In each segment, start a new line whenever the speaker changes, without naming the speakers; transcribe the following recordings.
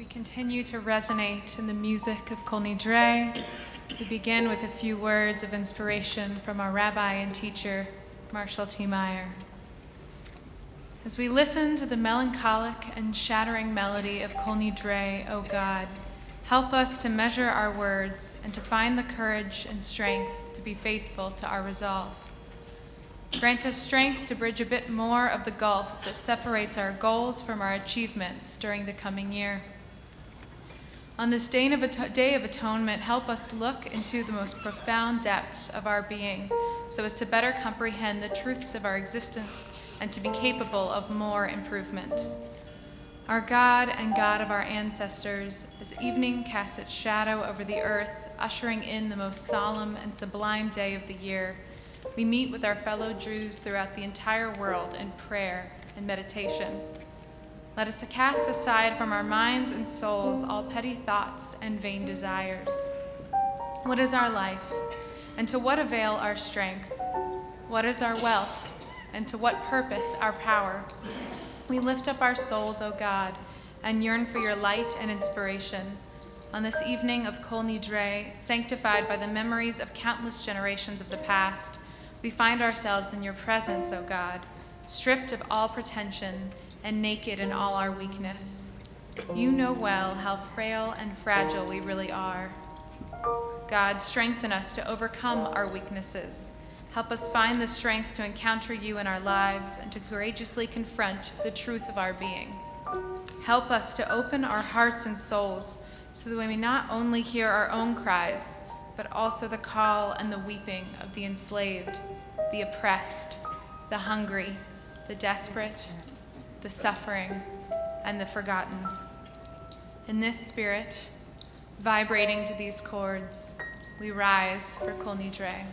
continue to resonate in the music of Kol Nidre. We begin with a few words of inspiration from our rabbi and teacher, Marshall T. Meyer. As we listen to the melancholic and shattering melody of Kol Nidre, O God, help us to measure our words and to find the courage and strength to be faithful to our resolve. Grant us strength to bridge a bit more of the gulf that separates our goals from our achievements during the coming year. On this day of atonement, help us look into the most profound depths of our being so as to better comprehend the truths of our existence and to be capable of more improvement. Our God and God of our ancestors, as evening casts its shadow over the earth, ushering in the most solemn and sublime day of the year, we meet with our fellow Jews throughout the entire world in prayer and meditation. Let us cast aside from our minds and souls all petty thoughts and vain desires. What is our life, and to what avail our strength? What is our wealth, and to what purpose our power? We lift up our souls, O God, and yearn for your light and inspiration. On this evening of Kol Nidre, sanctified by the memories of countless generations of the past, we find ourselves in your presence, O God, stripped of all pretension and naked in all our weakness. You know well how frail and fragile we really are. God, strengthen us to overcome our weaknesses. Help us find the strength to encounter you in our lives and to courageously confront the truth of our being. Help us to open our hearts and souls so that we may not only hear our own cries, but also the call and the weeping of the enslaved, the oppressed, the hungry, the desperate, the suffering, and the forgotten. In this spirit, vibrating to these chords, we rise for Kol Nidre.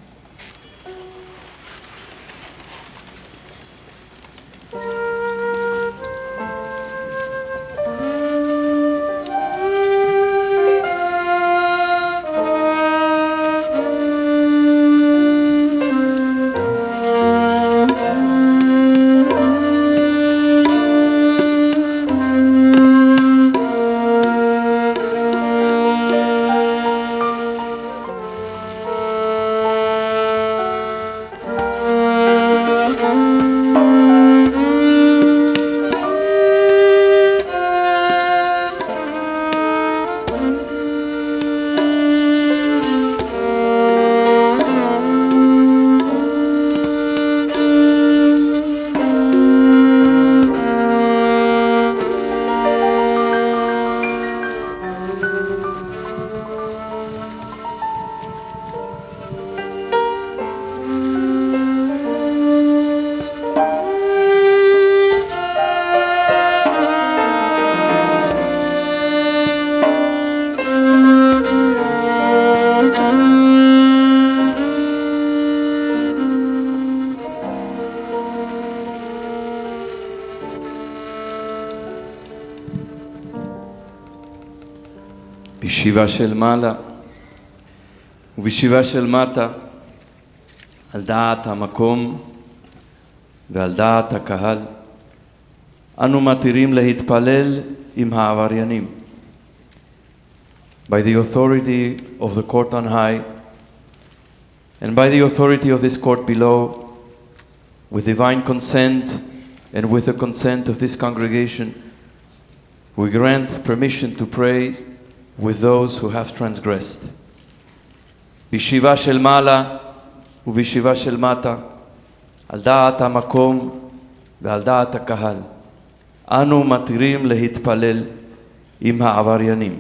בישיבה של מעלה ובישיבה של מטה, על דעת המקום ועל דעת הקהל, אנו מתירים להתפלל עם העבריינים. By the authority of the court on high, and by the authority of this court below, with divine consent and with the consent of this congregation, we grant permission to pray with those who have transgressed. בישיבה של מעלה ובישיבה של מטה, על דעת המקום ועל דעת הקהל, אנו מתירים להתפלל עם העבריינים.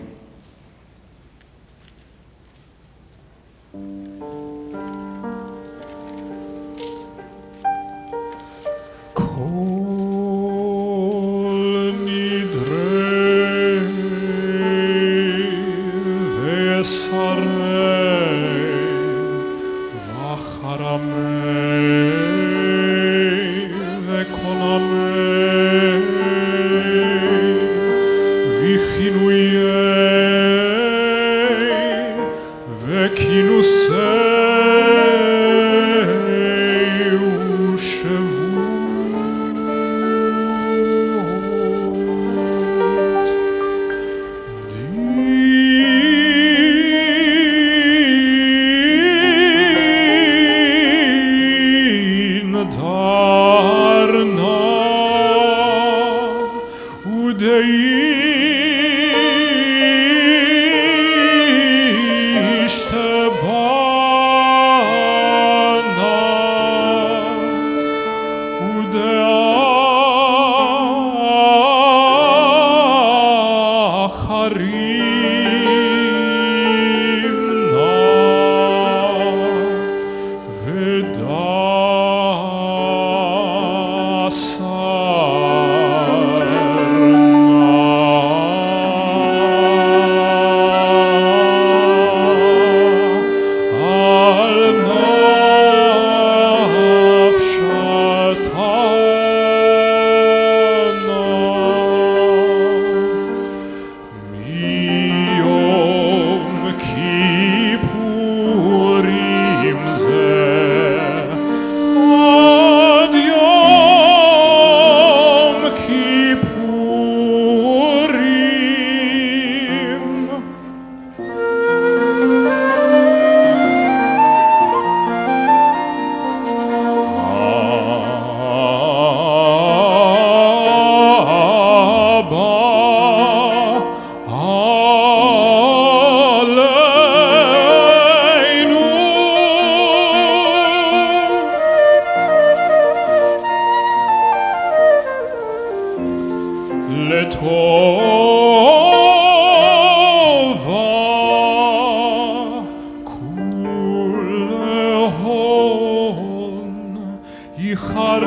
יכרת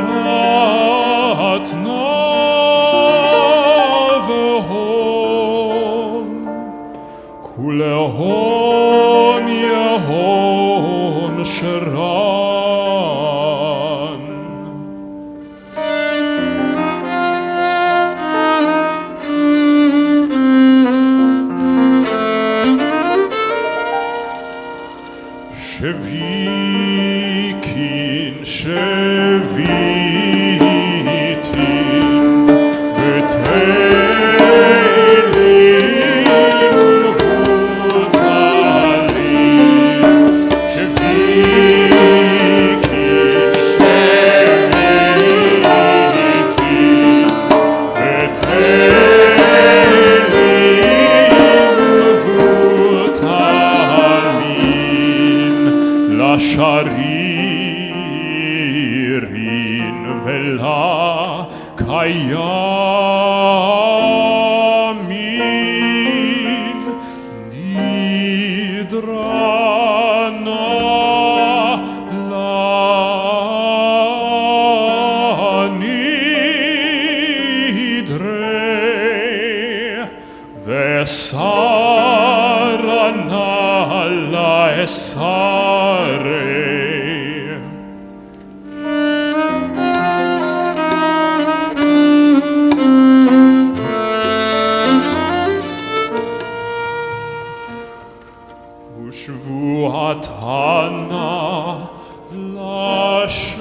נבהון, כולהון יהון שרן. שוויקין שוויתין בתהילים ובטלים. שוויקין שוויתין בתהילים ובטלים. לשרירין ולקיימים נדרנה לנדרה וסרנה לאסרה. ושבועתנה לשבועות.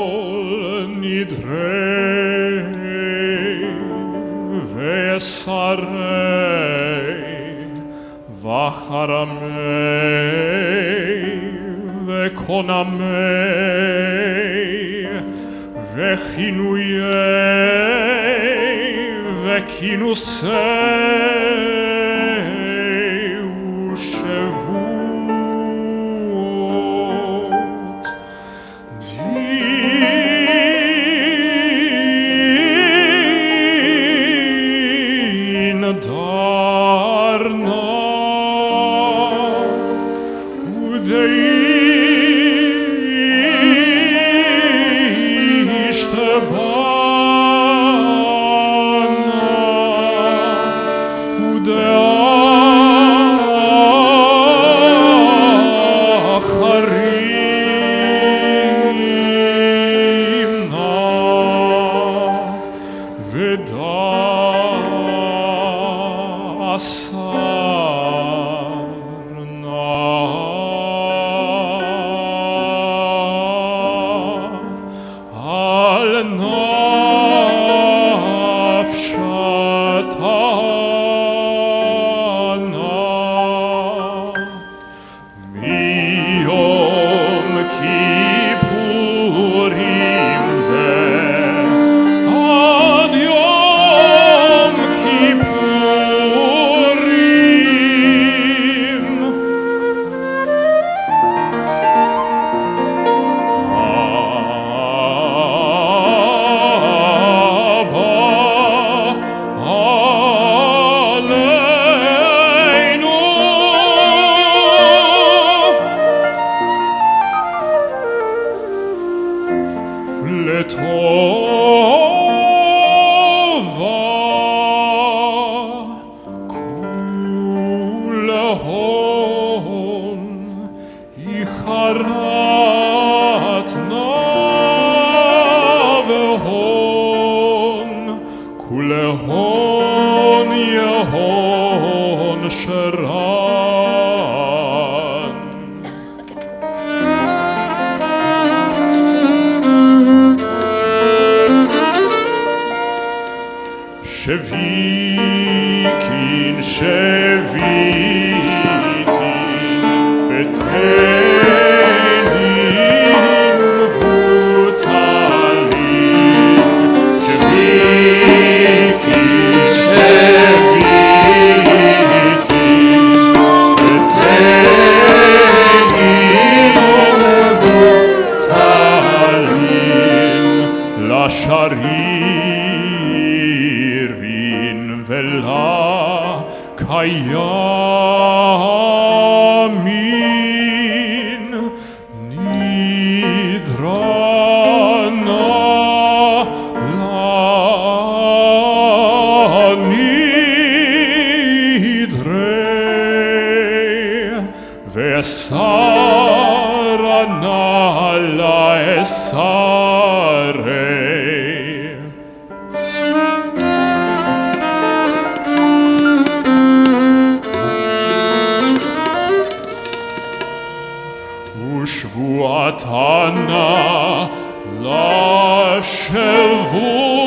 Kol Nidre ve'sarei v'charamei ve'konamei ve'chinuyei ve'kinusei u'shevuot. Din darna udei Jeshurun. Shevikin, shevitin, betenim vutalim. Shevikin, shevitin, betenim vutalim. Lasharirin vela kayamin nidrana la nidre vesarana la esare. Ushvuatana la shevut.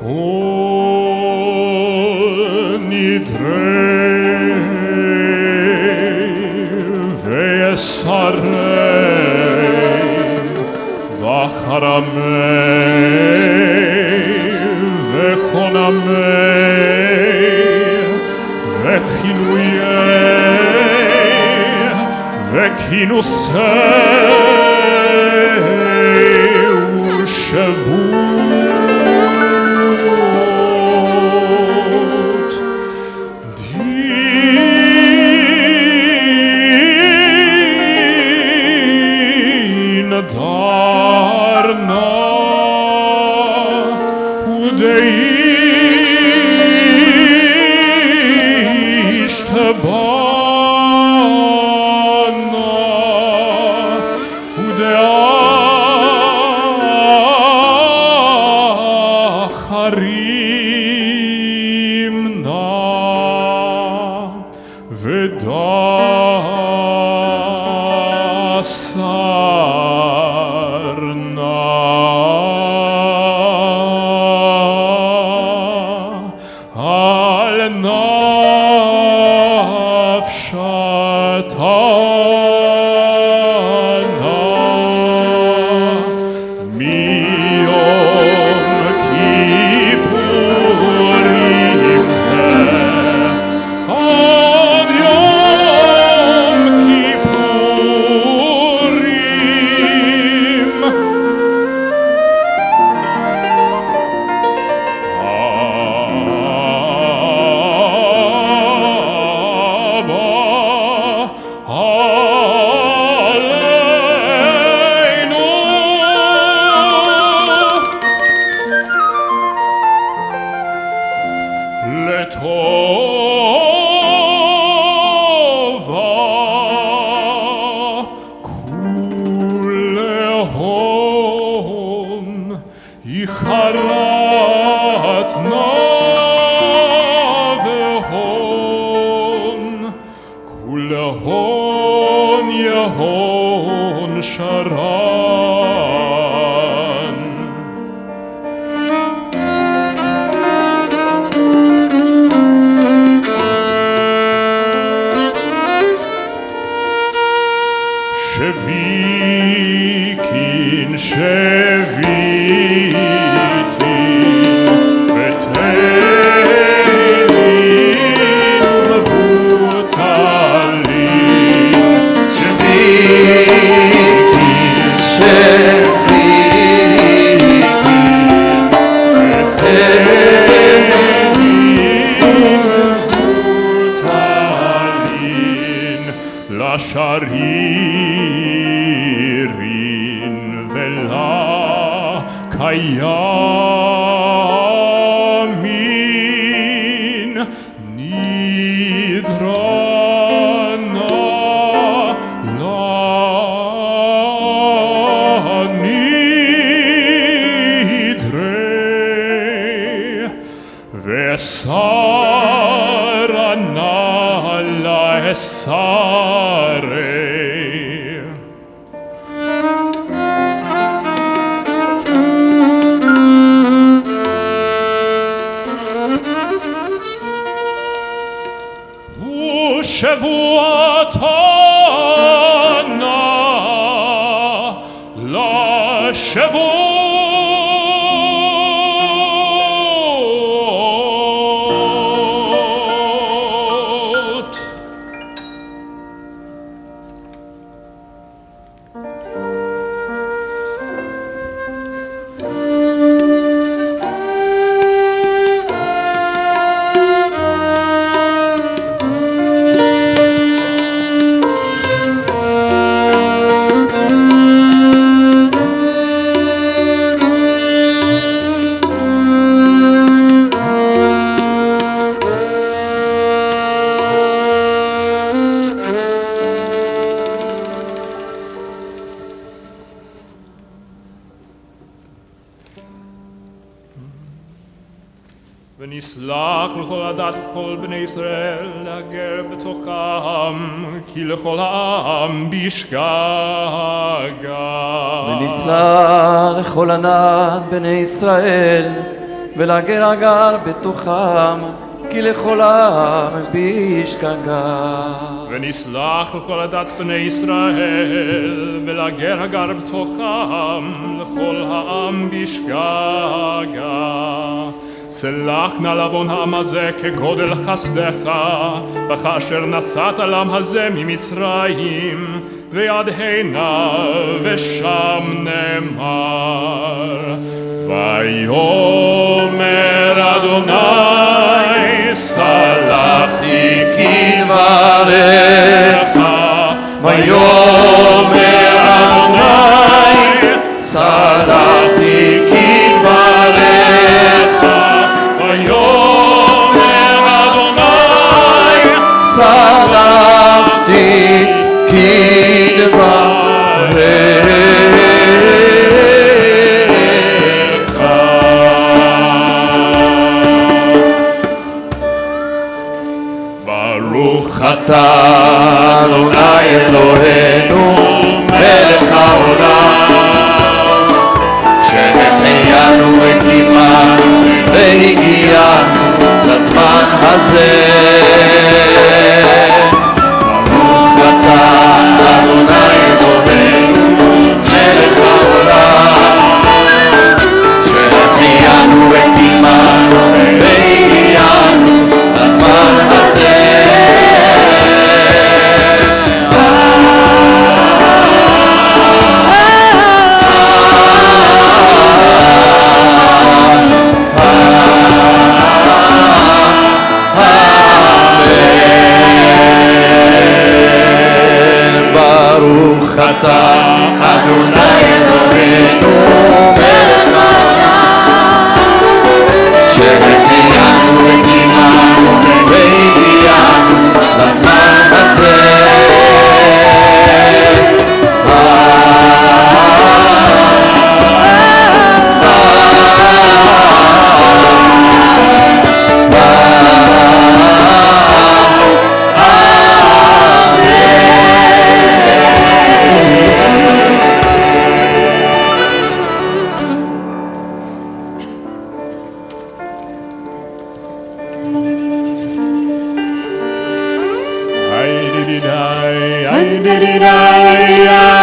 Kol Nidre ve'esarei v'charamei ve'chonamei ve'chinuyei ve'kinusei u'shevut. Din darna שוויקין שוויתין ותהילין ומבוטלין
שוויקין שוויתין ותהילין
ומבוטלין לשרירין ולקיימין נדרנה לנדרי וסרנה לאסרי ושבועתנה לשבועות ונסלח לכל הדת וכל בני ישראל להגר בתוכם כי לכל העם בשגגה
ונסלח לכל ענת בני ישראל ולגר הגר בתוכם כי לכל העם בשגגה
ונסלח לכל הדת בני ישראל ולגר הגר בתוכם לכל העם בשגגה סלח נא לעוון העם הזה כגודל חסדך וכאשר נשאת לעם הזה ממצרים ויד הנה ושם נאמר ויאמר אדוני סלחתי כדבריך ויאמר אדוני סלחתי כדבריך ויאמר אדוני
סלחתי כדבריך
ברוך
אתה אדוני אלוהינו מלך העולם שהחיינו וקימנו והגיענו לזמן הזה ברוך אתה אדוני אלוהינו מלך העולם שהחיינו וקימנו והגיענו לזמן הזה ברוך אתה אדוני אלוהינו מלך העולם שהחיינו וקימנו והגיענו לזמן הזה
ay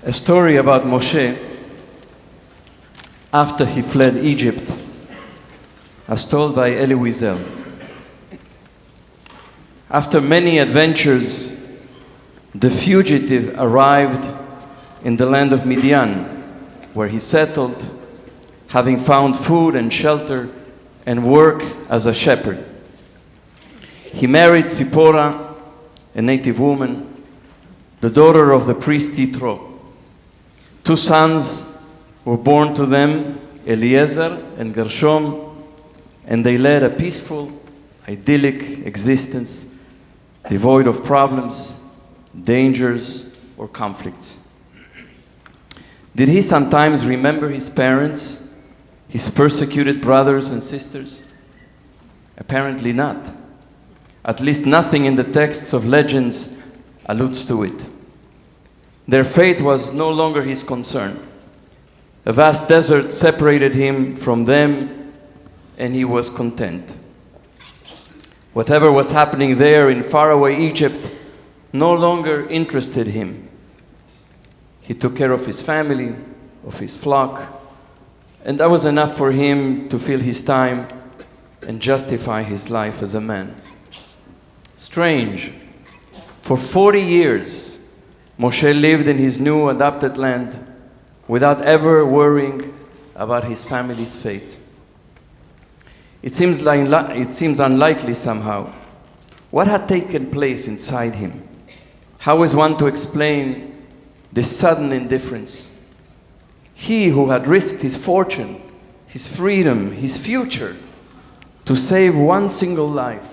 A story about Moshe after he fled Egypt, as told by Elie Wiesel. After many adventures, the fugitive arrived in the land of Midian, where he settled, having found food and shelter and work as a shepherd. He married Zipporah, a native woman, the daughter of the priest Yitro. 2 sons were born to them, Eliezer and Gershom, and they led a peaceful, idyllic existence, devoid of problems, dangers, or conflicts. Did he sometimes remember his parents, his persecuted brothers and sisters? Apparently not. At least nothing in the texts of legends alludes to it. Their fate was no longer his concern. A vast desert separated him from them, and he was content. Whatever was happening there in faraway Egypt no longer interested him. He took care of his family, of his flock, and that was enough for him to fill his time and justify his life as a man. Strange. For 40 years, Moshe lived in his new adopted land without ever worrying about his family's fate. It seems unlikely somehow. What had taken place inside him? How is one to explain this sudden indifference? He who had risked his fortune, his freedom, his future to save one single life.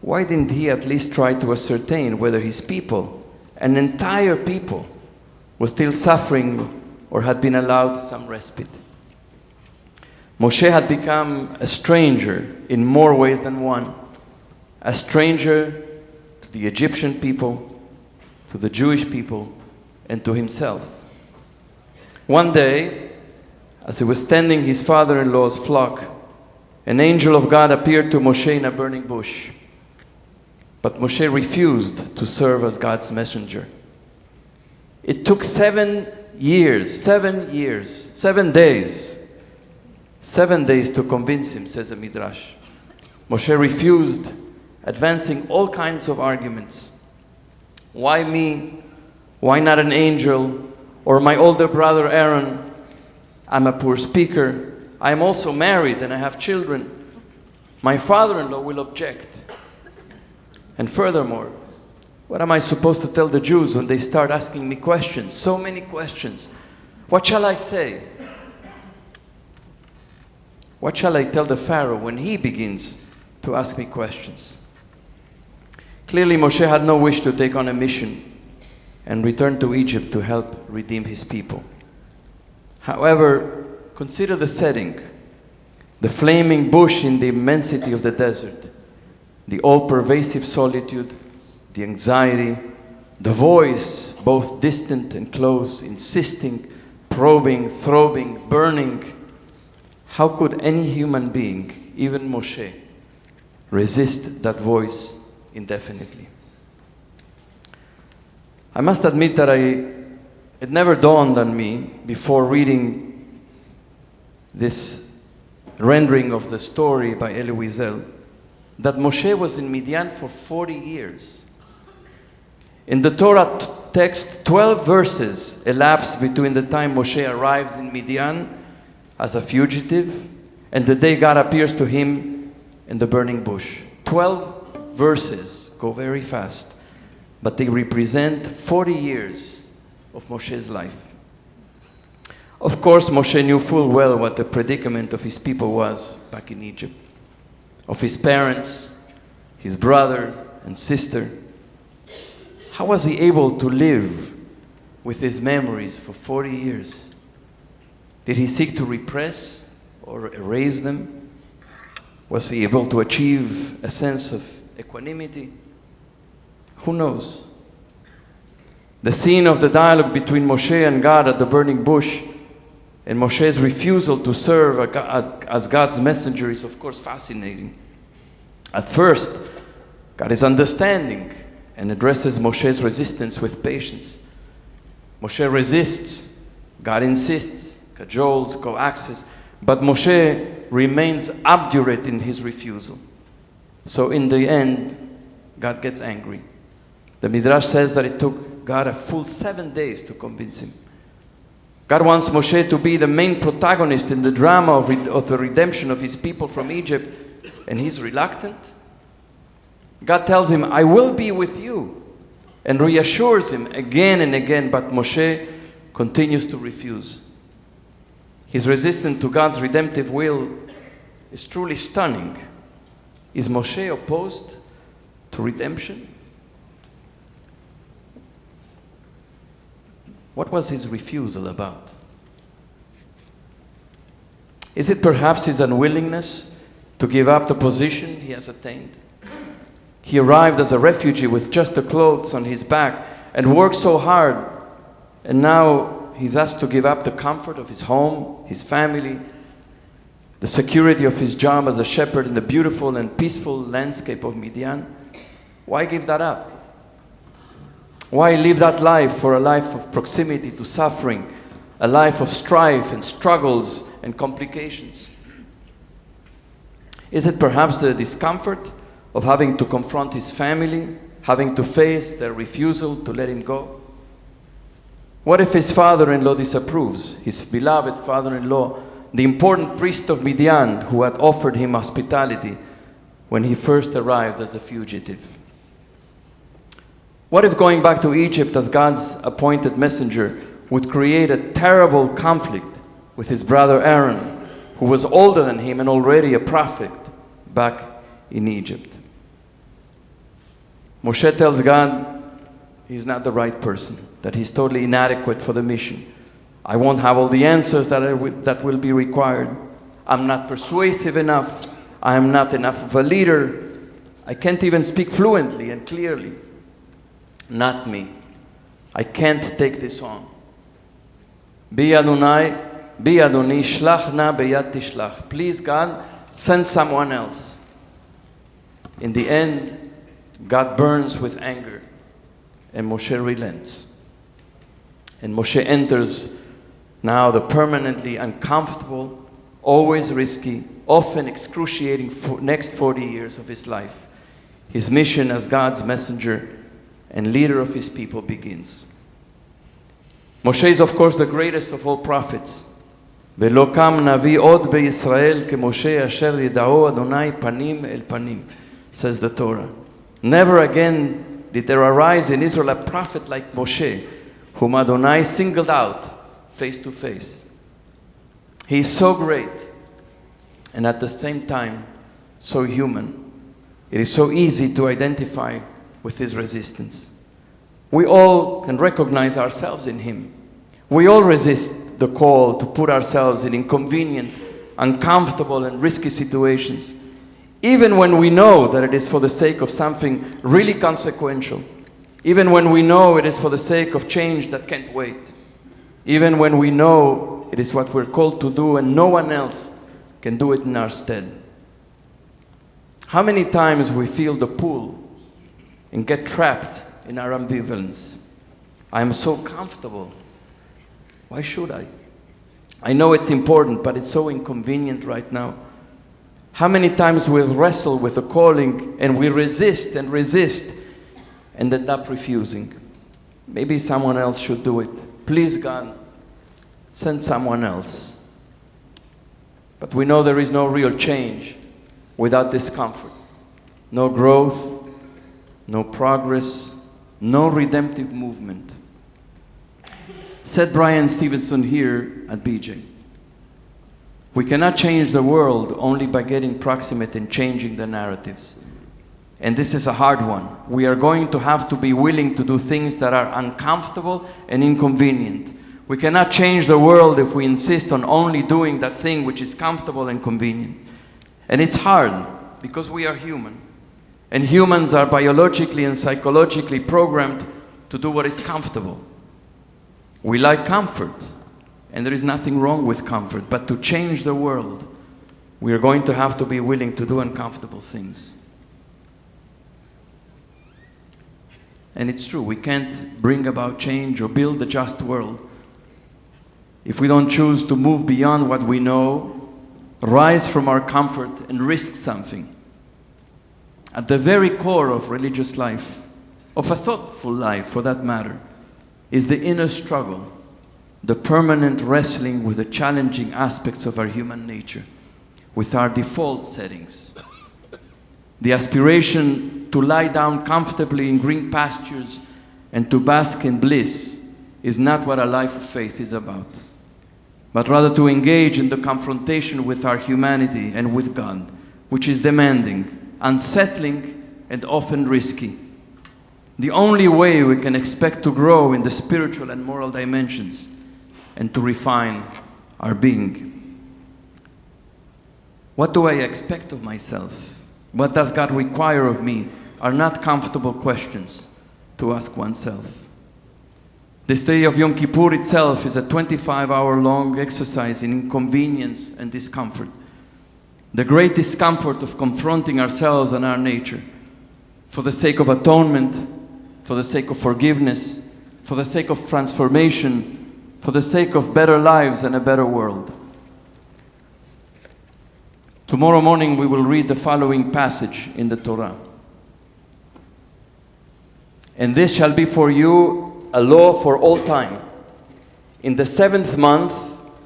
why didn't he at least try to ascertain whether his people, an entire people, was still suffering or had been allowed some respite? Moshe had become a stranger in more ways than one. A stranger to the Egyptian people, to the Jewish people, and to himself. One day, as he was tending his father-in-law's flock, an angel of God appeared to Moshe in a burning bush. But Moshe refused to serve as God's messenger. It took 7 days to convince him, says the Midrash. Moshe refused, advancing all kinds of arguments. Why me? Why not an angel? Or my older brother Aaron? I'm a poor speaker. I am also married and I have children. My father-in-law will object. And furthermore, what am I supposed to tell the Jews when they start asking me questions? So many questions. What shall I say? What shall I tell the Pharaoh when he begins to ask me questions? Clearly, Moshe had no wish to take on a mission and return to Egypt to help redeem his people. However, consider the setting: the flaming bush in the immensity of the desert, the all-pervasive solitude, the anxiety, the voice, both distant and close, insisting, probing, throbbing, burning. How could any human being, even Moshe, resist that voice indefinitely? I must admit that it never dawned on me before reading this rendering of the story by Elie Wiesel that Moshe was in Midian for 40 years. In the Torah text, 12 verses elapse between the time Moshe arrives in Midian as a fugitive and the day God appears to him in the burning bush. 12 verses go very fast, but they represent 40 years of Moshe's life. Of course, Moshe knew full well what the predicament of his people was back in Egypt, of his parents, his brother and sister. How was he able to live with his memories for 40 years? Did he seek to repress or erase them? Was he able to achieve a sense of equanimity? Who knows? The scene of the dialogue between Moshe and God at the burning bush and Moshe's refusal to serve as God's messenger is, of course, fascinating. At first, God is understanding and addresses Moshe's resistance with patience. Moshe resists, God insists, cajoles, coaxes, but Moshe remains obdurate in his refusal. So in the end, God gets angry. The Midrash says that it took God a full 7 days to convince him. God wants Moshe to be the main protagonist in the drama of the redemption of his people from Egypt, and he's reluctant. God tells him, I will be with you, and reassures him again and again, but Moshe continues to refuse. His resistance to God's redemptive will is truly stunning. Is Moshe opposed to redemption? What was his refusal about? Is it perhaps his unwillingness to give up the position he has attained? He arrived as a refugee with just the clothes on his back and worked so hard, and now he's asked to give up the comfort of his home, his family, the security of his job as a shepherd in the beautiful and peaceful landscape of Midian. Why give that up? Why live that life for a life of proximity to suffering, a life of strife and struggles and complications? Is it perhaps the discomfort of having to confront his family, having to face their refusal to let him go? What if his father-in-law disapproves, his beloved father-in-law, the important priest of Midian who had offered him hospitality when he first arrived as a fugitive? What if going back to Egypt as God's appointed messenger would create a terrible conflict with his brother Aaron, who was older than him and already a prophet back in Egypt? Moshe tells God he's not the right person, that he's totally inadequate for the mission. I won't have all the answers that will be required. I'm not persuasive enough. I am not enough of a leader. I can't even speak fluently and clearly. Not me. I can't take this on. Bi Adonai, Bi Adoni, shlach na beyad tishlach. Please, God, send someone else. In the end, God burns with anger, and Moshe relents. And Moshe enters now the permanently uncomfortable, always risky, often excruciating next 40 years of his life. His mission as God's messenger and leader of his people begins. Moshe is, of course, the greatest of all prophets. ולא קם נביא עוד בישראל כמשה אשר ידעו אדוני פנים אל פנים, says the Torah. Never again did there arise in Israel a prophet like Moshe, whom Adonai singled out face to face. He is so great, and at the same time, so human. It is so easy to identify with his resistance. We all can recognize ourselves in him. We all resist the call to put ourselves in inconvenient, uncomfortable, and risky situations, even when we know that it is for the sake of something really consequential, even when we know it is for the sake of change that can't wait, even when we know it is what we're called to do and no one else can do it in our stead. How many times we feel the pull and get trapped in our ambivalence? I am so comfortable. Why should I? I know it's important, but it's so inconvenient right now. How many times we wrestle with a calling and we resist and resist and end up refusing? Maybe someone else should do it. Please, God, send someone else. But we know there is no real change without discomfort. No growth, no progress, no redemptive movement. Said Brian Stevenson here at BJ. We cannot change the world only by getting proximate and changing the narratives. And this is a hard one. We are going to have to be willing to do things that are uncomfortable and inconvenient. We cannot change the world if we insist on only doing that thing which is comfortable and convenient. And it's hard because we are human. And humans are biologically and psychologically programmed to do what is comfortable. We like comfort, and there is nothing wrong with comfort, but to change the world, we are going to have to be willing to do uncomfortable things. And it's true, we can't bring about change or build a just world if we don't choose to move beyond what we know, rise from our comfort, and risk something. At the very core of religious life, of a thoughtful life for that matter, is the inner struggle, the permanent wrestling with the challenging aspects of our human nature, with our default settings. The aspiration to lie down comfortably in green pastures and to bask in bliss is not what a life of faith is about, but rather to engage in the confrontation with our humanity and with God, which is demanding, unsettling, and often risky. The only way we can expect to grow in the spiritual and moral dimensions and to refine our being. What do I expect of myself? What does God require of me? Are not comfortable questions to ask oneself. This day of Yom Kippur itself is a 25-hour-long exercise in inconvenience and discomfort. The great discomfort of confronting ourselves and our nature for the sake of atonement, for the sake of forgiveness, for the sake of transformation, for the sake of better lives and a better world. Tomorrow morning we will read the following passage in the Torah. And this shall be for you a law for all time. In the 7th month,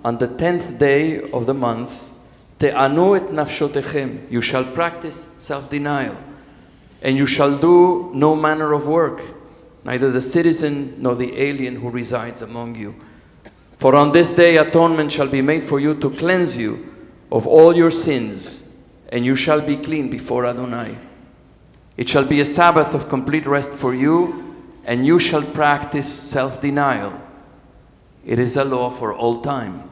on the 10th day of the month, te'anu et nafshotechem, you shall practice self-denial. And you shall do no manner of work, neither the citizen nor the alien who resides among you. For on this day atonement shall be made for you to cleanse you of all your sins, and you shall be clean before Adonai. It shall be a Sabbath of complete rest for you, and you shall practice self-denial. It is a law for all time.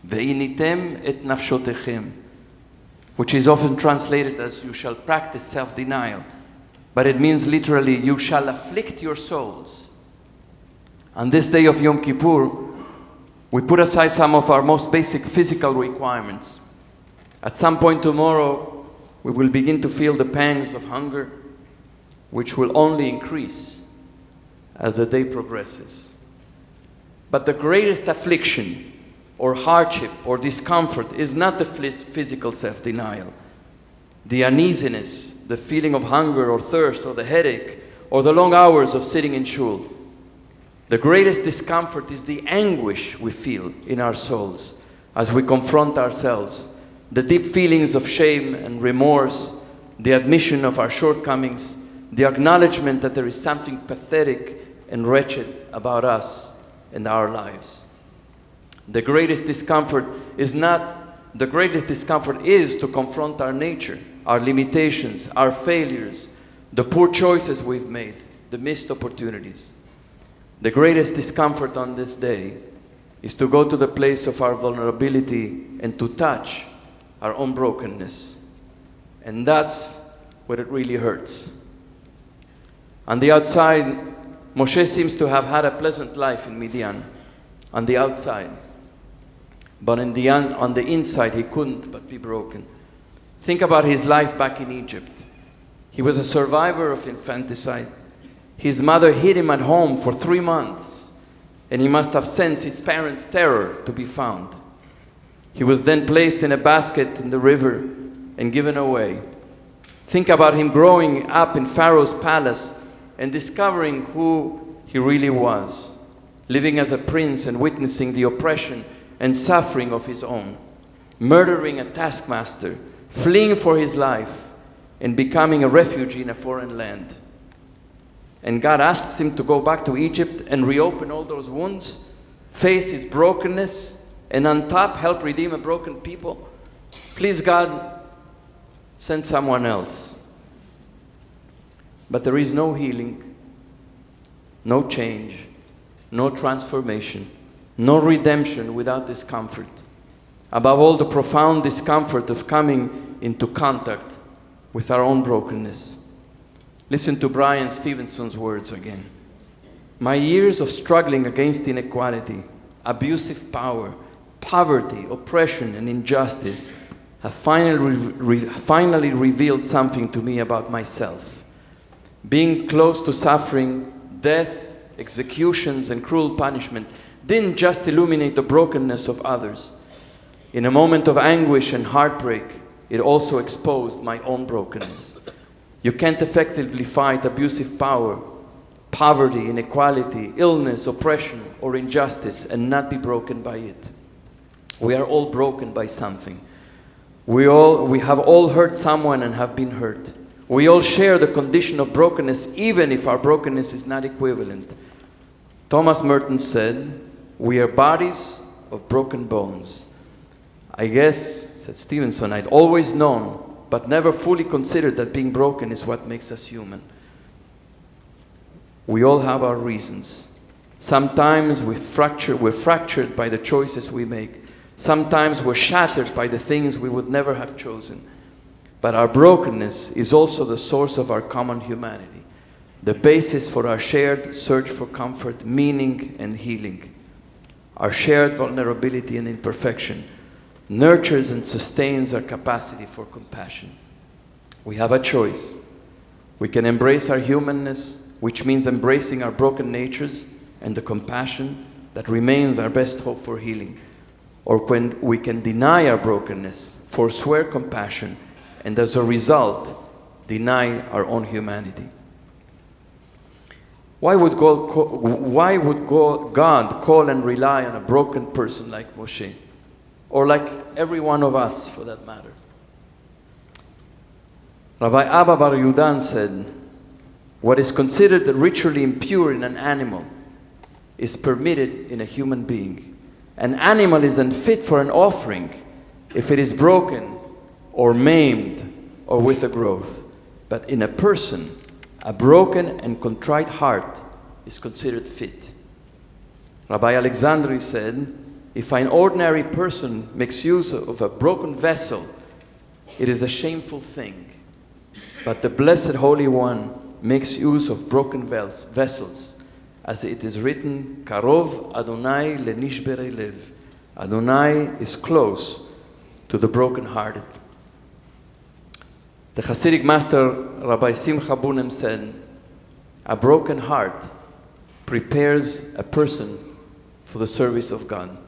Ve'initem et nafshotechem, which is often translated as you shall practice self-denial. But it means literally, you shall afflict your souls. On this day of Yom Kippur, we put aside some of our most basic physical requirements. At some point tomorrow, we will begin to feel the pangs of hunger, which will only increase as the day progresses. But the greatest affliction or hardship or discomfort is not the physical self-denial, the uneasiness, the feeling of hunger or thirst or the headache or the long hours of sitting in shul. The greatest discomfort is the anguish we feel in our souls as we confront ourselves, the deep feelings of shame and remorse, the admission of our shortcomings, the acknowledgement that there is something pathetic and wretched about us and our lives. The greatest discomfort is to confront our nature, our limitations, our failures, the poor choices we've made, the missed opportunities. The greatest discomfort on this day is to go to the place of our vulnerability and to touch our own brokenness. And that's where it really hurts. On the outside, Moshe seems to have had a pleasant life in Midian, on the outside. But on the inside, he couldn't but be broken. Think about his life back in Egypt. He was a survivor of infanticide. His mother hid him at home for 3 months, and he must have sensed his parents' terror to be found. He was then placed in a basket in the river and given away. Think about him growing up in Pharaoh's palace and discovering who he really was, living as a prince and witnessing the oppression and suffering of his own, murdering a taskmaster, fleeing for his life, and becoming a refugee in a foreign land. And God asks him to go back to Egypt and reopen all those wounds, face his brokenness, and on top help redeem a broken people. Please, God, send someone else. But there is no healing, no change, no transformation, no redemption without discomfort. Above all, the profound discomfort of coming into contact with our own brokenness. Listen to Brian Stevenson's words again. My years of struggling against inequality, abusive power, poverty, oppression, and injustice have finally revealed something to me about myself. Being close to suffering, death, executions, and cruel punishment didn't just illuminate the brokenness of others. In a moment of anguish and heartbreak, it also exposed my own brokenness. You can't effectively fight abusive power, poverty, inequality, illness, oppression, or injustice and not be broken by it. We are all broken by something. We have all hurt someone and have been hurt. We all share the condition of brokenness, even if our brokenness is not equivalent. Thomas Merton said, "We are bodies of broken bones." I guess, said Stevenson, I'd always known, but never fully considered that being broken is what makes us human. We all have our reasons. Sometimes we're fractured by the choices we make. Sometimes we're shattered by the things we would never have chosen. But our brokenness is also the source of our common humanity, the basis for our shared search for comfort, meaning, and healing. Our shared vulnerability and imperfection nurtures and sustains our capacity for compassion. We have a choice. We can embrace our humanness, which means embracing our broken natures and the compassion that remains our best hope for healing. Or when we can deny our brokenness, forswear compassion, and as a result, deny our own humanity. Why would God call and rely on a broken person like Moshe? Or like every one of us, for that matter? Rabbi Abba Bar Yudan said, what is considered ritually impure in an animal is permitted in a human being. An animal is unfit for an offering if it is broken or maimed or with a growth. but in a person, a broken and contrite heart is considered fit. Rabbi Alexandri said, if an ordinary person makes use of a broken vessel, it is a shameful thing. But the Blessed Holy One makes use of broken vessels, as it is written, Karov Adonai lenishberei lev. Adonai is close to the brokenhearted. The Hasidic master Rabbi Simcha Bunim said, a broken heart prepares a person for the service of God.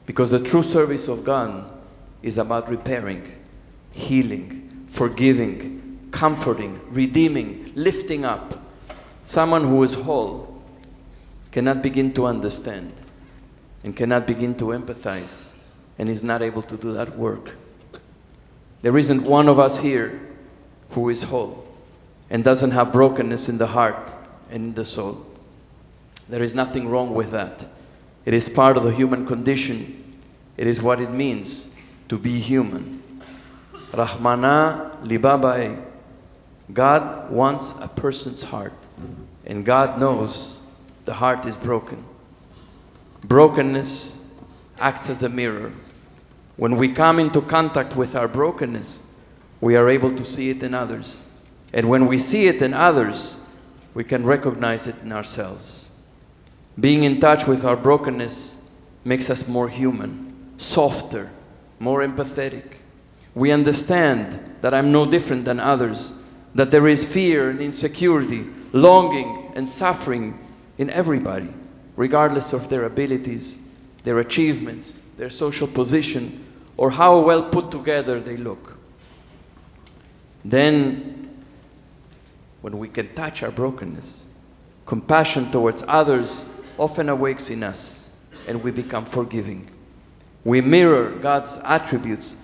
Because the true service of God is about repairing, healing, forgiving, comforting, redeeming, lifting up. Someone who is whole cannot begin to understand and cannot begin to empathize and is not able to do that work. There isn't one of us here who is whole and doesn't have brokenness in the heart and in the soul. There is nothing wrong with that. It is part of the human condition. It is what it means to be human. Rahmana libabae. God wants a person's heart, and God knows the heart is broken. Brokenness acts as a mirror. When we come into contact with our brokenness, we are able to see it in others. And when we see it in others, we can recognize it in ourselves. Being in touch with our brokenness makes us more human, softer, more empathetic. We understand that I'm no different than others, that there is fear and insecurity, longing and suffering in everybody, regardless of their abilities, their achievements, their social position, or how well put together they look. Then, when we can touch our brokenness, compassion towards others often awakes in us, and we become forgiving. We mirror God's attributes,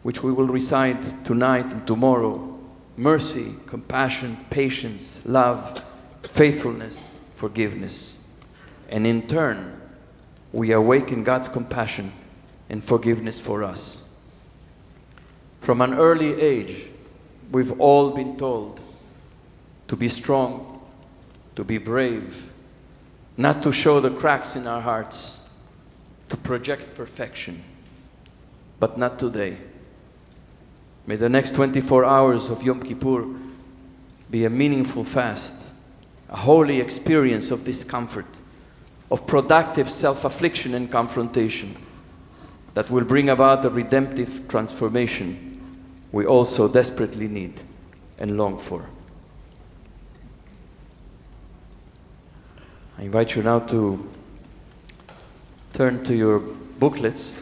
which we will recite tonight and tomorrow: mercy, compassion, patience, love, faithfulness, forgiveness. And in turn, we awaken God's compassion and forgiveness for us. From an early age, we've all been told to be strong, to be brave, not to show the cracks in our hearts, to project perfection. But not today. May the next 24 hours of Yom Kippur be a meaningful fast, a holy experience of discomfort, of productive self-affliction and confrontation that will bring about the redemptive transformation we all so desperately need and long for. I invite you now to turn to your booklets.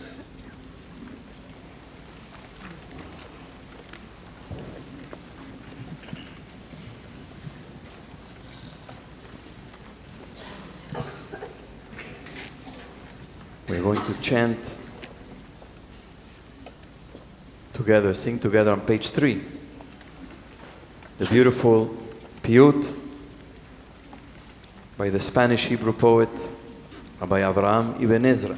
We're going to chant together, sing together on page 3, the beautiful Piyut by the Spanish Hebrew poet Rabbi Avraham Ibn Ezra,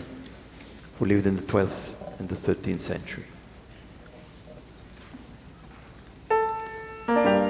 who lived in the 12th and the 13th century.
Oh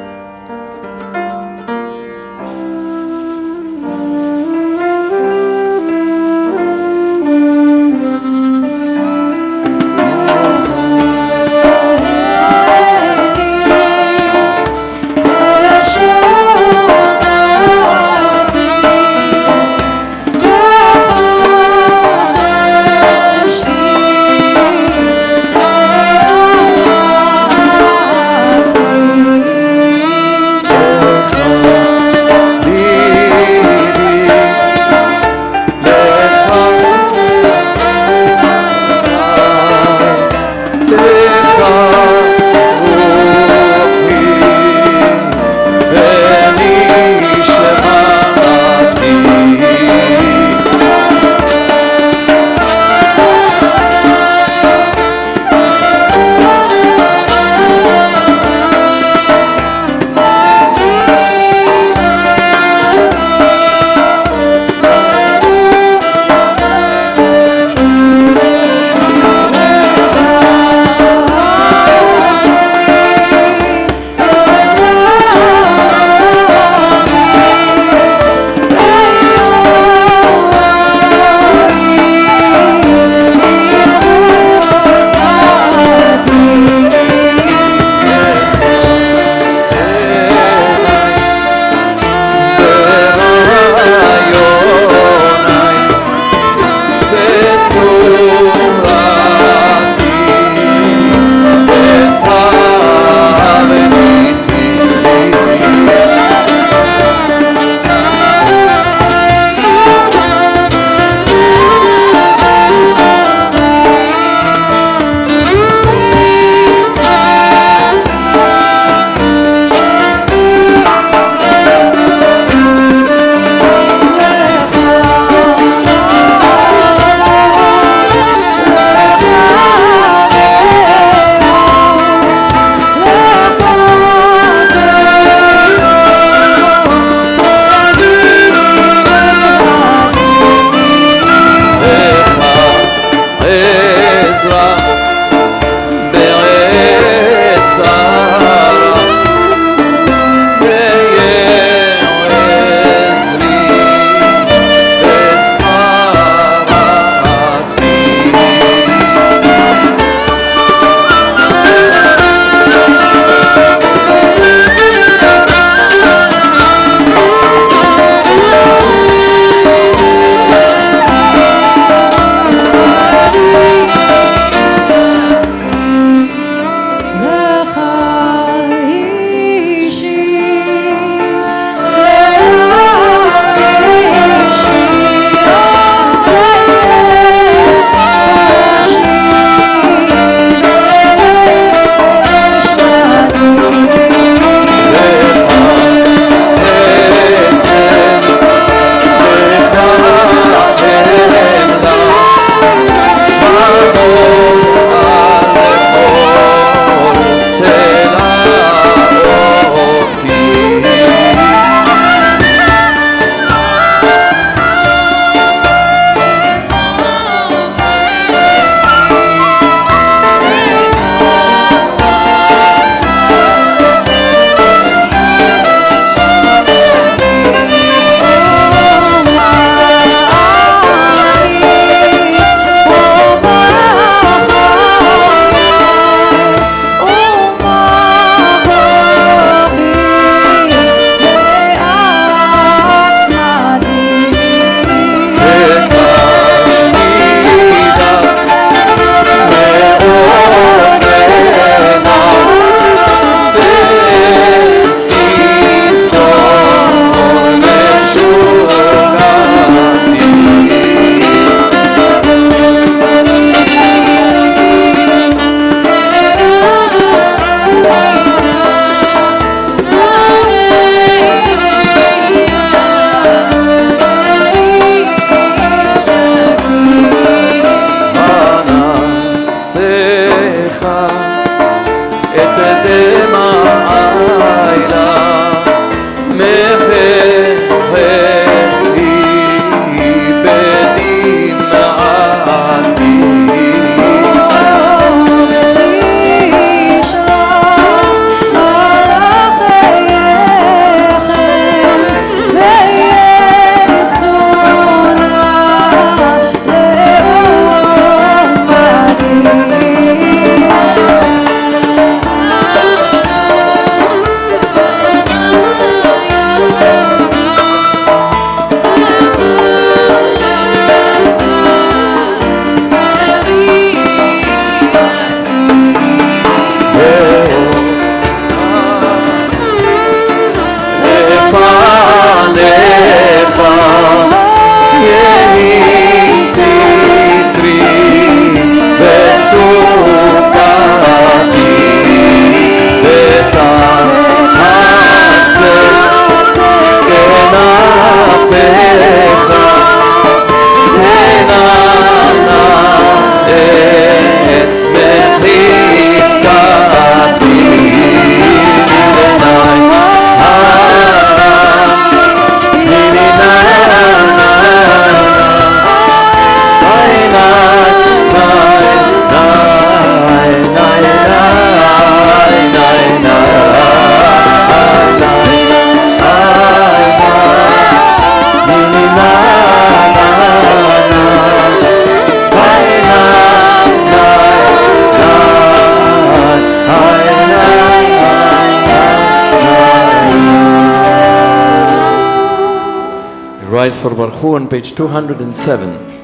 memorize for Baruchu on page 207.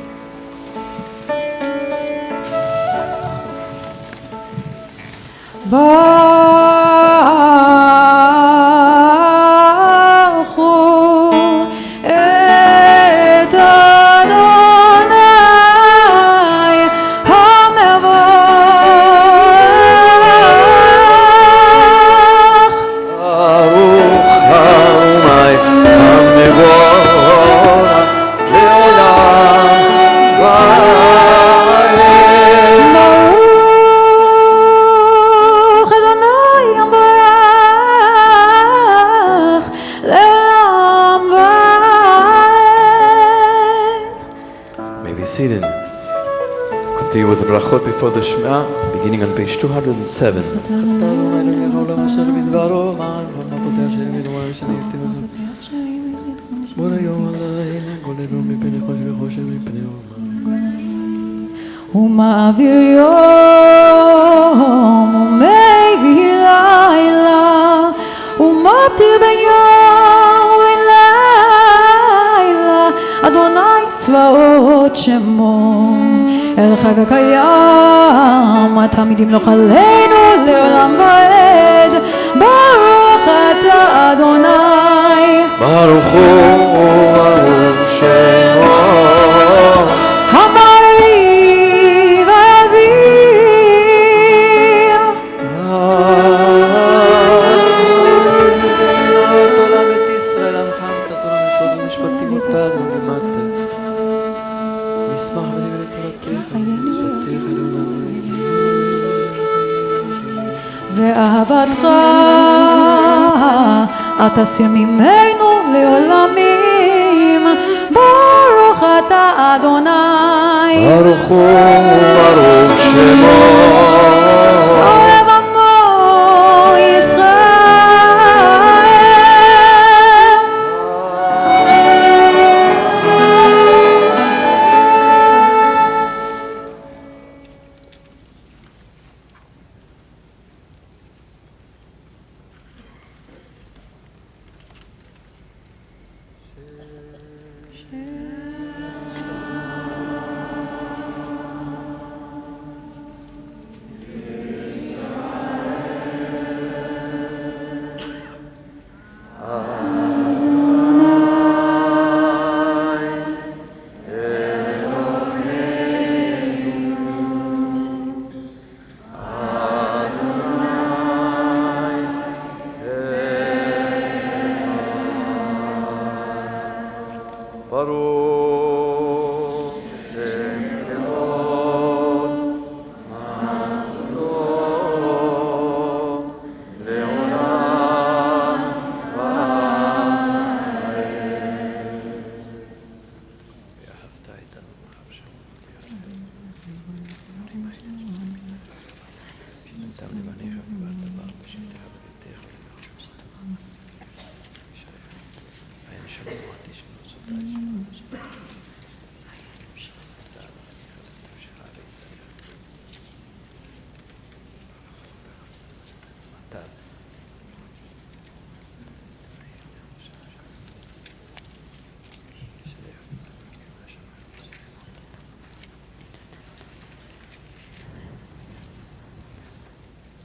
Continue with the brachot before the Shema, beginning on page 207.
הוא מעביר יום, הוא מביא לילה, הוא מבדיל בין יום ובין לילה, אדוני צבאות שמו, אל חי וקיים, תמיד ימלוך עלינו לעולם ועד, ברוך אתה אדוני,
ברוך הוא ברוך שמו.
ואהבתך אתה תסיר ממנו לעולמים, ברוך אתה אדוני,
ברוך הוא ברוך שמו.
אוהב עמו ישראל.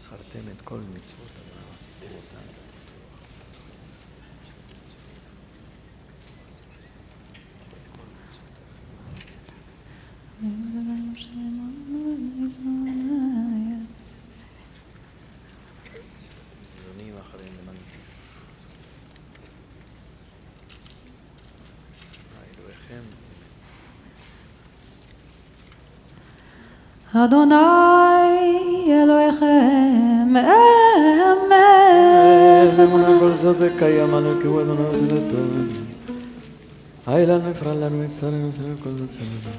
זכרתם את כל מצוות אדוני עשיתם אותן. זונים אחריהם למען תזכרו. אלוהיכם.
אדוני אלוהיכם אמת.
אמונה כל זאת וקיים עלינו כי הוא אדוני עושה לטוב. היי לנו הפרע לנו את שרנו עושה כל זאת שלנו.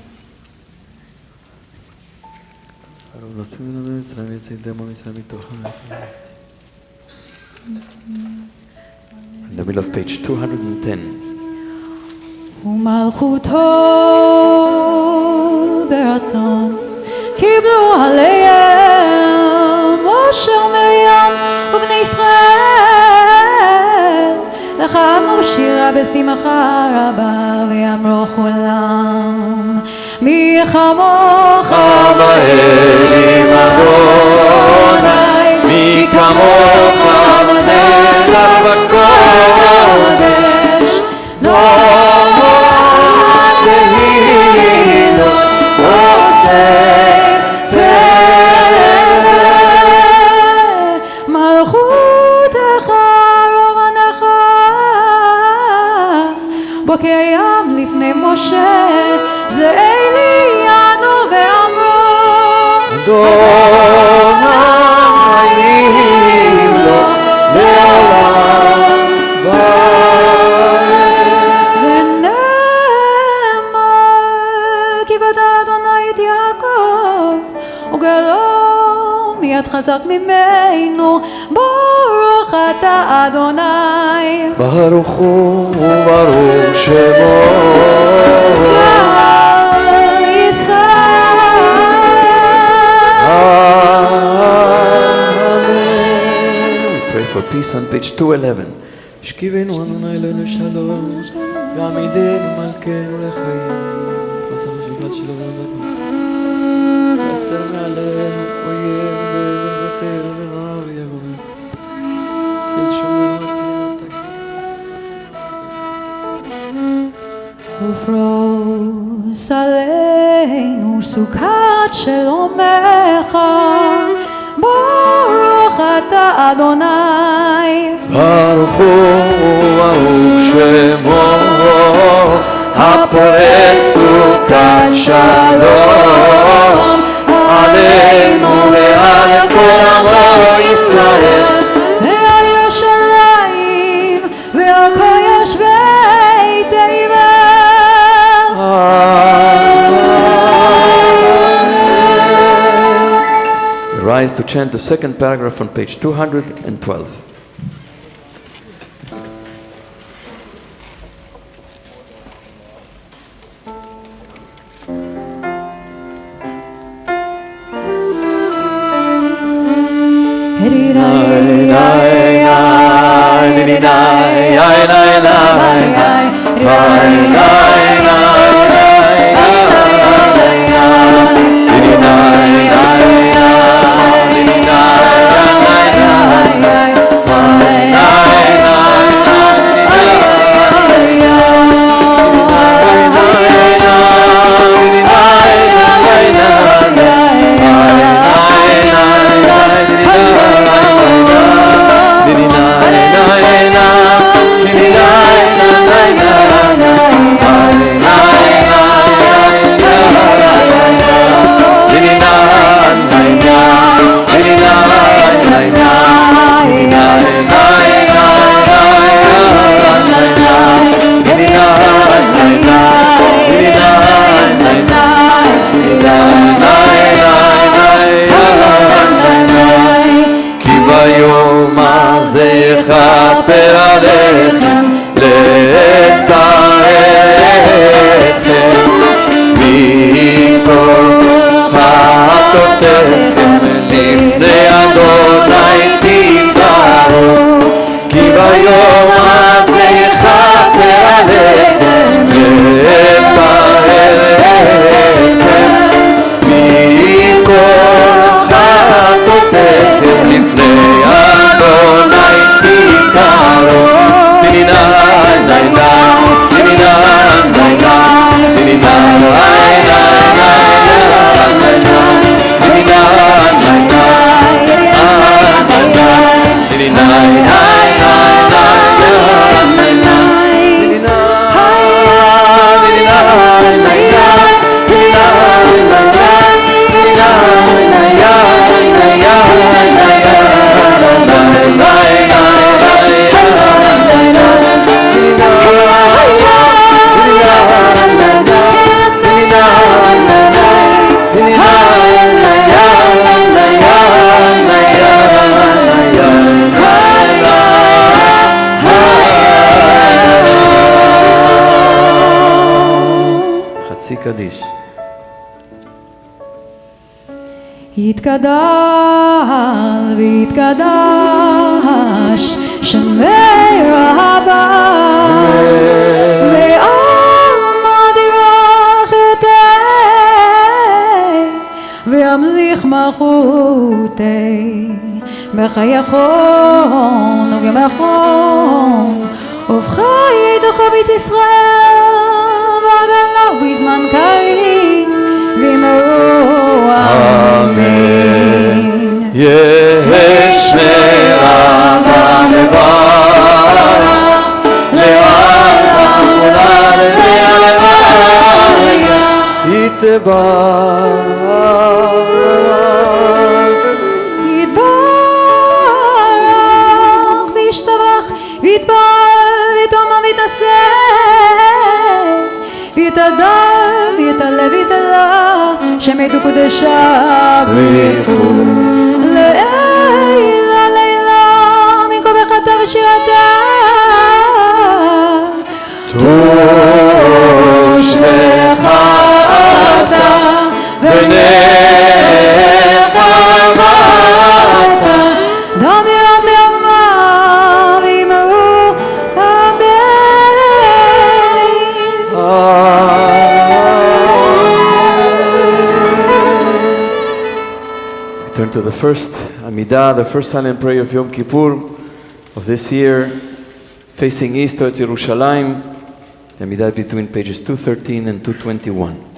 הרוב נוסעים לנו מצרים יצאיתם ומצרים מתוכם. In the middle of page 210.
ומלכותו ברצון קיבלו עליהם משה ומרים ובני ישראל, לך אמרו שירה וישא בשמחה רבה ויאמרו כולם מי כמוך
באלים אדוני מי כמוך מלך בקודש נורא תהילות עושה
מלכותך רובנך בו קיים לפני משה זה אלינו ואמרו
אדוני ימלוך לעולם ועד
ונאמר כי בדה אדוני את יעקב וגלו מיד חזק ממנו ברוך אתה אדוני
ברוך הוא וברוך שמו
גאל ישראל
Amen. We pray for peace on page 211. שכיבנו אדוני אלוהינו שלום ועמידנו מלכנו לחיים תפסנו שגרת שלום ולנו ועשר מעלינו אויב דבן וחיר ונורא ויגומר כן שומר מצלינת
ופרוס עלינו סוכת שלומך ברוך אתה אדוני
ברוך הוא וברוך שמו הפורס סוכת שלום עלינו ועל כל עמו ישראל
ועל ירושלים ועל כל יושבי תבל
Rise to chant the second paragraph on page 212. יכפר עליכם לתאר אתכם מכל חטאותיכם לפני אדוני תיגרו כי ביום הזה יכפר עליכם לתאר אתכם מכל חטאותיכם לפני אדוני תיגרו חצי קדיש.
יתקדש ויתקדש שמי רבה חטאתי בחייכון ובימכון ובחיי תוך בית ישראל והגלה בזמן קריב ואמרו אמן.
יש מרבה מברך לעולם ולעד ולעליה יתברך
יתברך וישתבח ויתפאר ויתאמר ויתעשה ויתהדר ויתעלה ויתעלה שמתו קודשה בריחו לעילה לילה מכל ברכתה ושירתה
תושבך אתה ונחמת
דמיון בימיו ואמרו
We turn to the first Amidah, the first silent prayer of Yom Kippur of this year, facing east towards Yerushalayim. The Amidah between pages 213 and 221.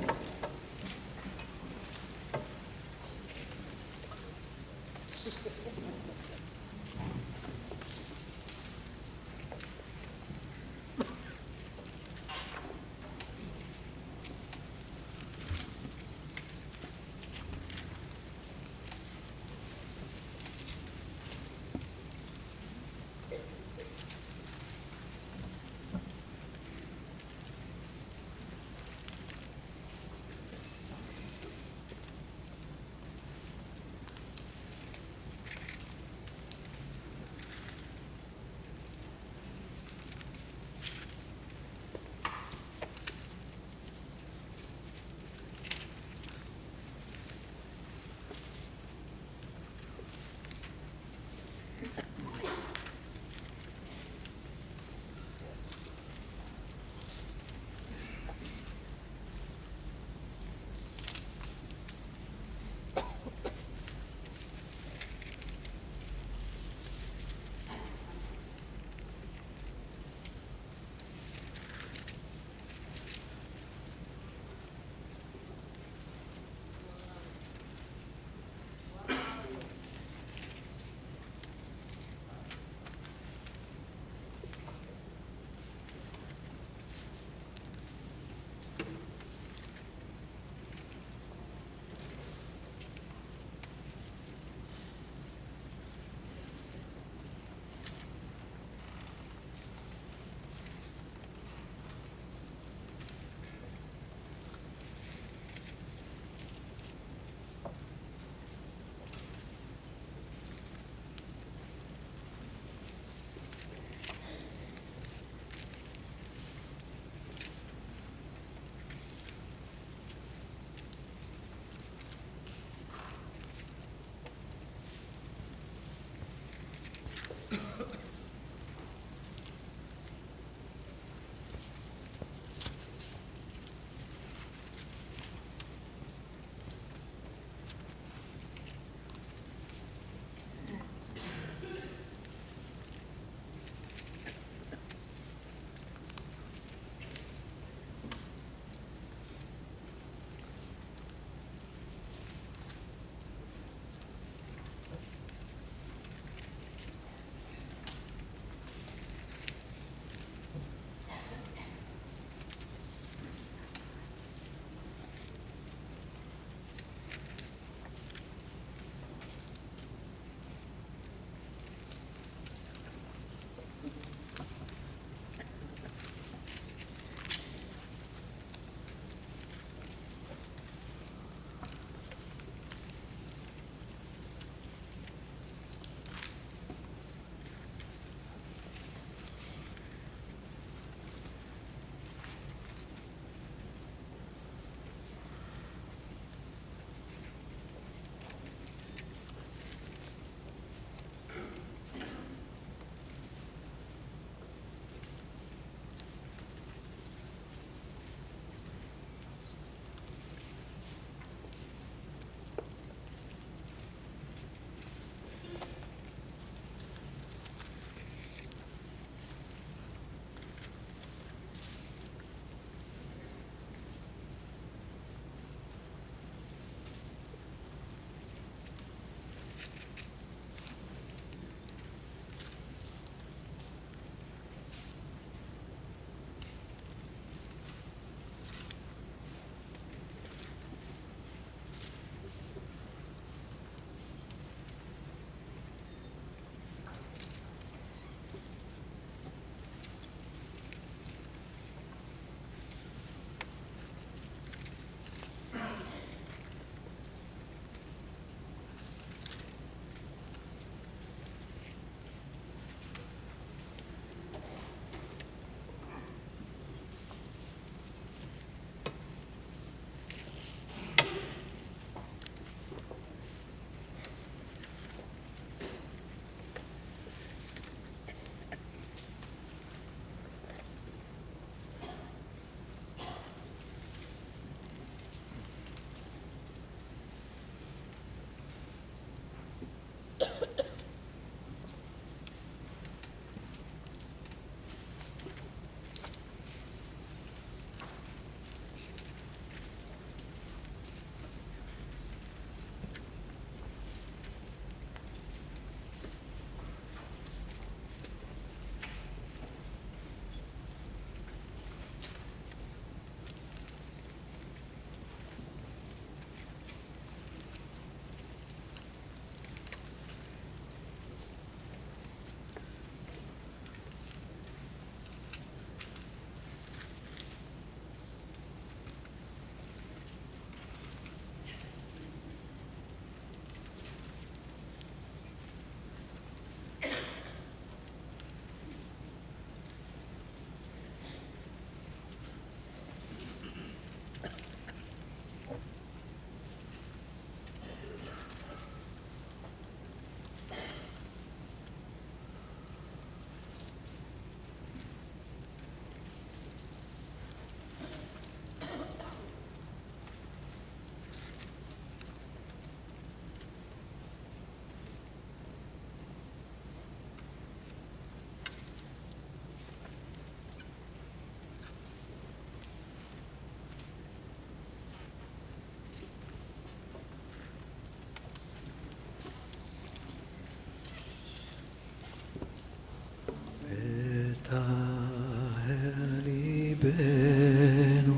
ליבנו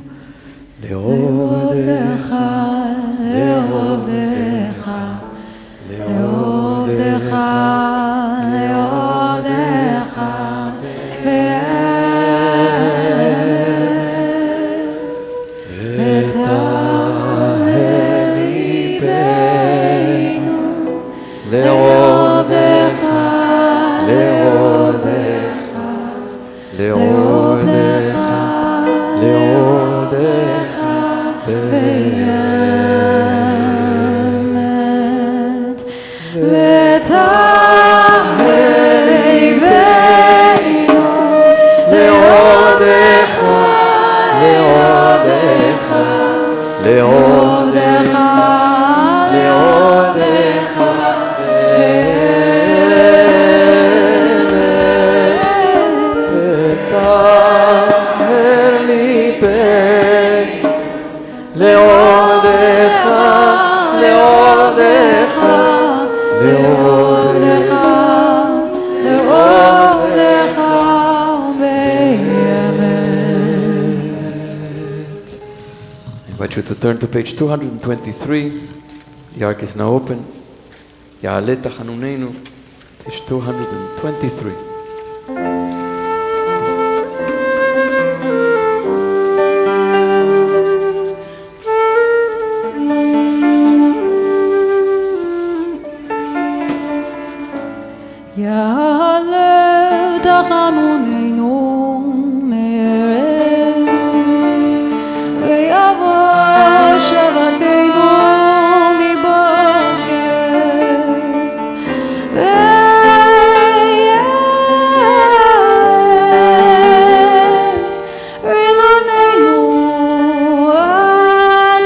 לעודך, לעודך, לעודך, לעודך, ותהל ליבנו לעודך, לעודך, לעודך, לעודך, באמת, ותהל ליבנו לעודך, לעודך, לעודך, לעודך, ותהל ליבנו לעודך, לעודך, לעודך, לעודך, באמת. I invite you to turn to page 223. The ark is now open. יעלה תחנוננו, page 223.
יעלה תחנוננו מערב, ויבוא שבתנו מבוקר, ויהיה רילוננו עד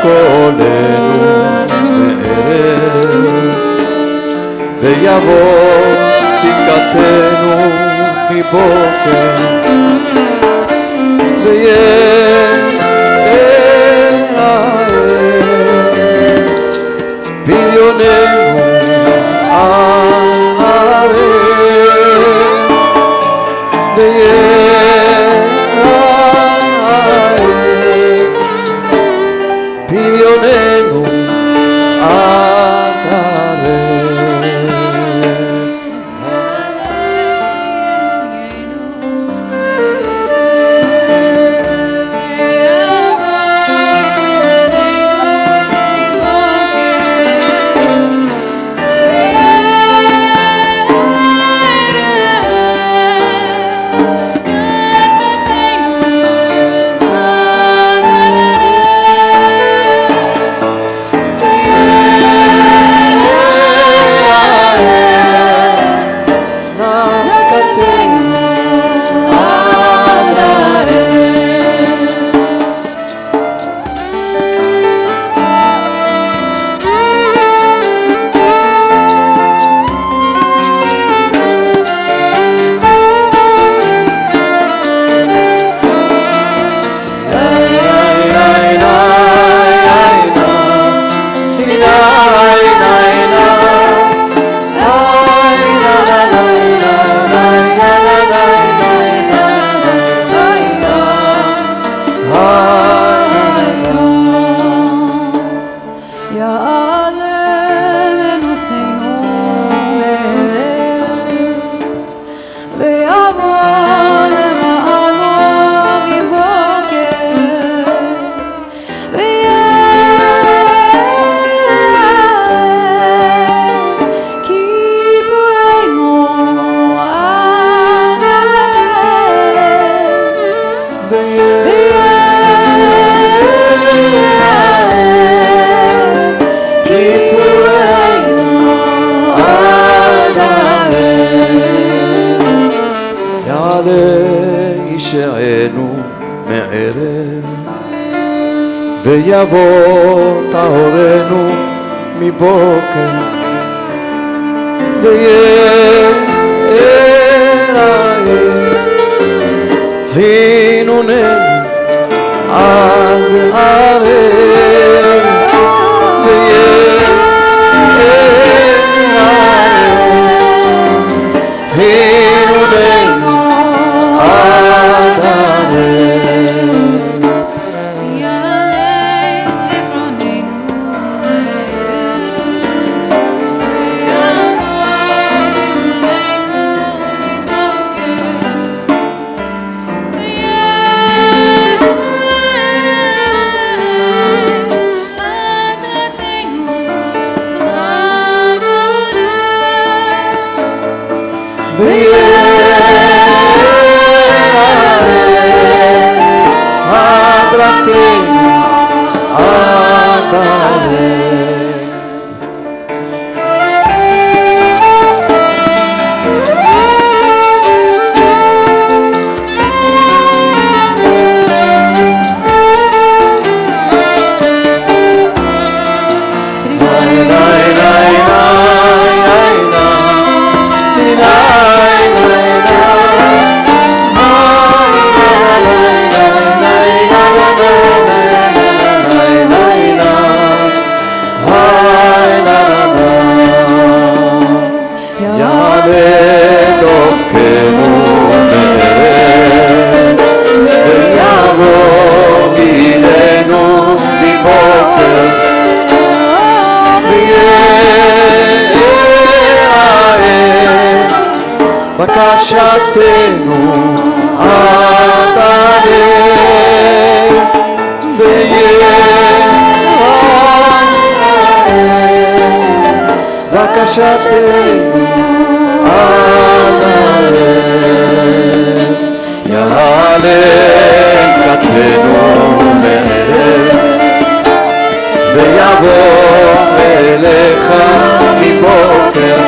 קולנו מערב, ויבוא צדקתנו מבוקר, ויראה פניוננו על הערב, פניוננו עד ישענו מערב, ויבוא טהרנו מבוקר, ויהיה בקשתנו עד הלב בקשתנו עד הלב יעלם כתנו מערב ויבוא אליך מבוקר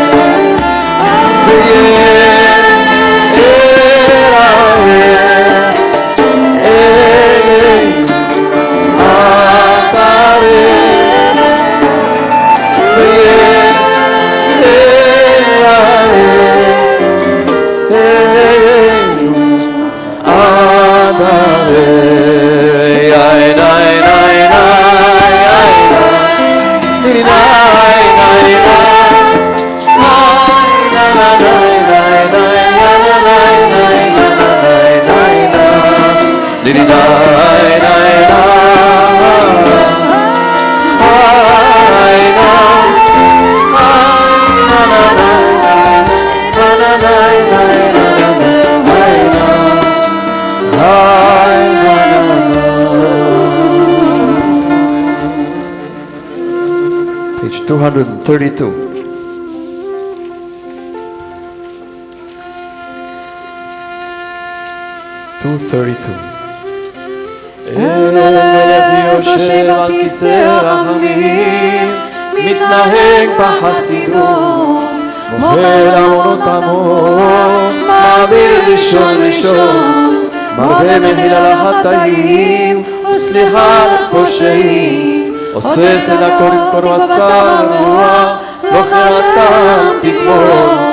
Page 232.
מלך יושב על כיסא הרחמים, מתנהג בחסידות, מוכר עוונות עמות, מעביר ראשון ראשון, מרבה מחילה לחטאים וסליחה לפושעים, עושה סלע קור בשר רוח, לא חרתם תגמור.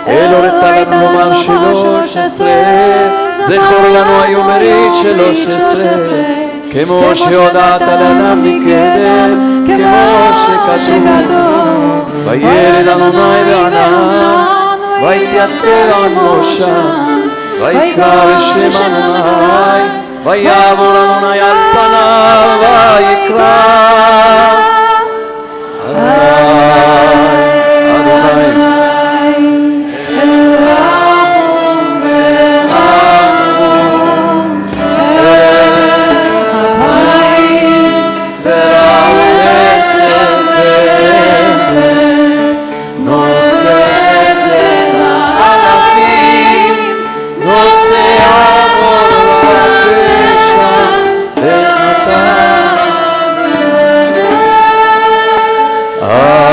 אל הורתה לנו לומר 13, זכור לנו היום מרית 13, כמו שהודעת לנו מקדם, כמו שכתוב, וירד אדוני בענן, ויתייצב על מושם, ויקרא בשם אדוני, ויעבור אדוני על פניו, ויקרא אדוני